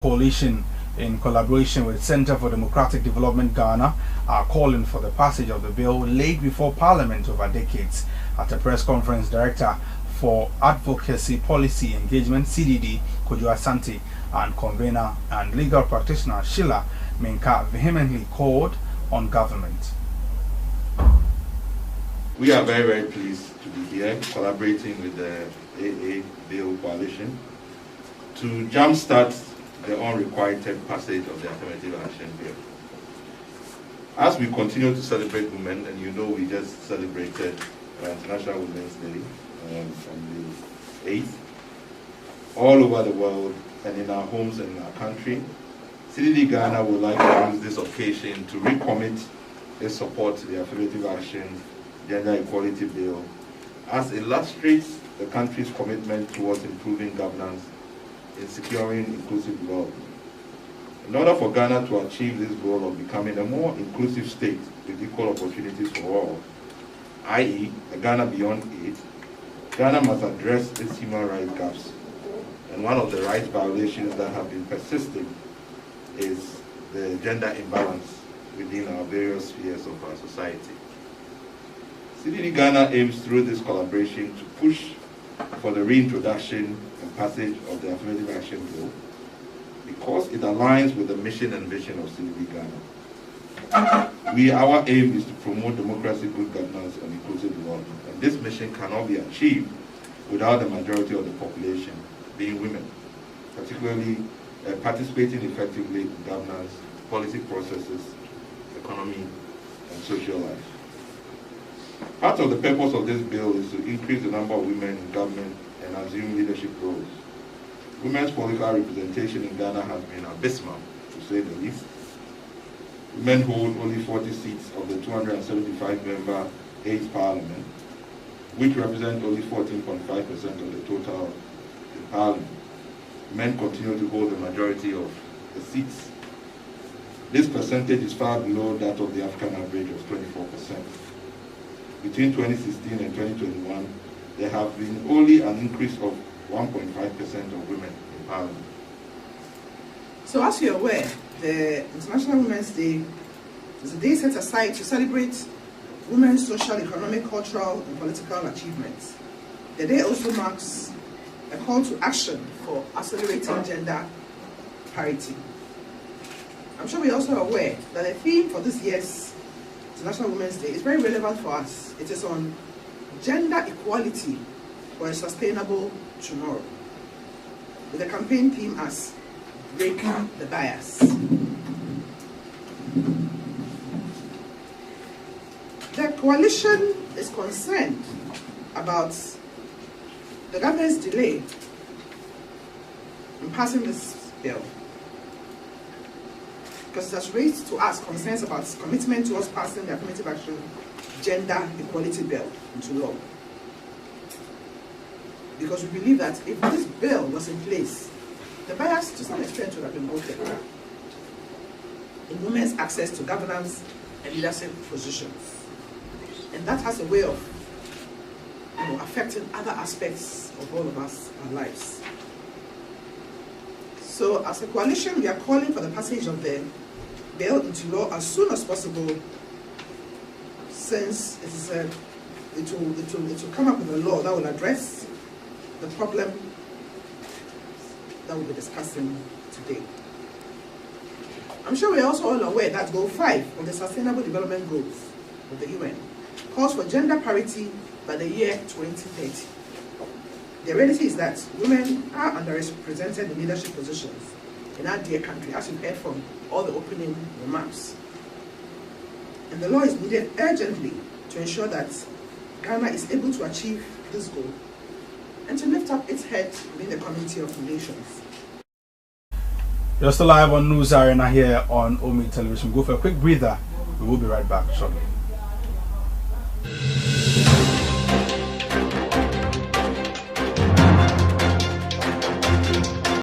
Coalition, in collaboration with Center for Democratic Development Ghana, are calling for the passage of the bill laid before Parliament over decades. At a press conference, Director for Advocacy Policy Engagement (CDD) Kojo Asante and convener and legal practitioner Sheila Menka vehemently called on government. We are very, very pleased to be here collaborating with the AA Bill Coalition to jumpstart the unrequited passage of the Affirmative Action Bill. As we continue to celebrate women, and you know we just celebrated International Women's Day on the 8th, all over the world and in our homes and in our country, CDD Ghana would like to use this occasion to recommit its support to the Affirmative Action Gender Equality Bill, as it illustrates the country's commitment towards improving governance in securing inclusive development. In order for Ghana to achieve this goal of becoming a more inclusive state with equal opportunities for all, i.e. a Ghana beyond aid, Ghana must address its human rights gaps. And one of the rights violations that have been persisting is the gender imbalance within our various spheres of our society. CDD Ghana aims through this collaboration to push for the reintroduction and passage of the Affirmative Action Bill because it aligns with the mission and vision of CDD Ghana. Our aim is to promote democracy, good governance, and inclusive development. And this mission cannot be achieved without the majority of the population being women, particularly participating effectively in governance, policy processes, economy, and social life. Part of the purpose of this bill is to increase the number of women in government and assume leadership roles. Women's political representation in Ghana has been abysmal, to say the least. Women hold only 40 seats of the 275-member 8th Parliament, which represent only 14.5% of the total in Parliament. Men continue to hold the majority of the seats. This percentage is far below that of the African average of 24%. Between 2016 and 2021, there have been only an increase of 1.5% of women in Parliament. So as you're aware, the International Women's Day is a day set aside to celebrate women's social, economic, cultural, and political achievements. The day also marks a call to action for accelerating gender parity. I'm sure we're also aware that the theme for this year's International Women's Day is very relevant for us. It is on gender equality for a sustainable tomorrow, with the campaign theme as breaking the bias. The coalition is concerned about the government's delay in passing this bill, because it has raised to us concerns about its commitment towards passing the Affirmative Action Gender Equality Bill into law. Because we believe that if this bill was in place, the bias to some extent would have been broken in women's access to governance and leadership positions. And that has a way of affecting other aspects of all of us, our lives. So as a coalition, we are calling for the passage of the bill into law as soon as possible, since it will come up with a law that will address the problem that we'll be discussing today. I'm sure we're also all aware that Goal 5 of the Sustainable Development Goals of the UN calls for gender parity by the year 2030. The reality is that women are underrepresented in leadership positions in our dear country, as you've heard from all the opening remarks. And the law is needed urgently to ensure that Ghana is able to achieve this goal and to lift up its head within the community of nations. You're still live on News Arena here on Omi Television. Go for a quick breather. We will be right back shortly.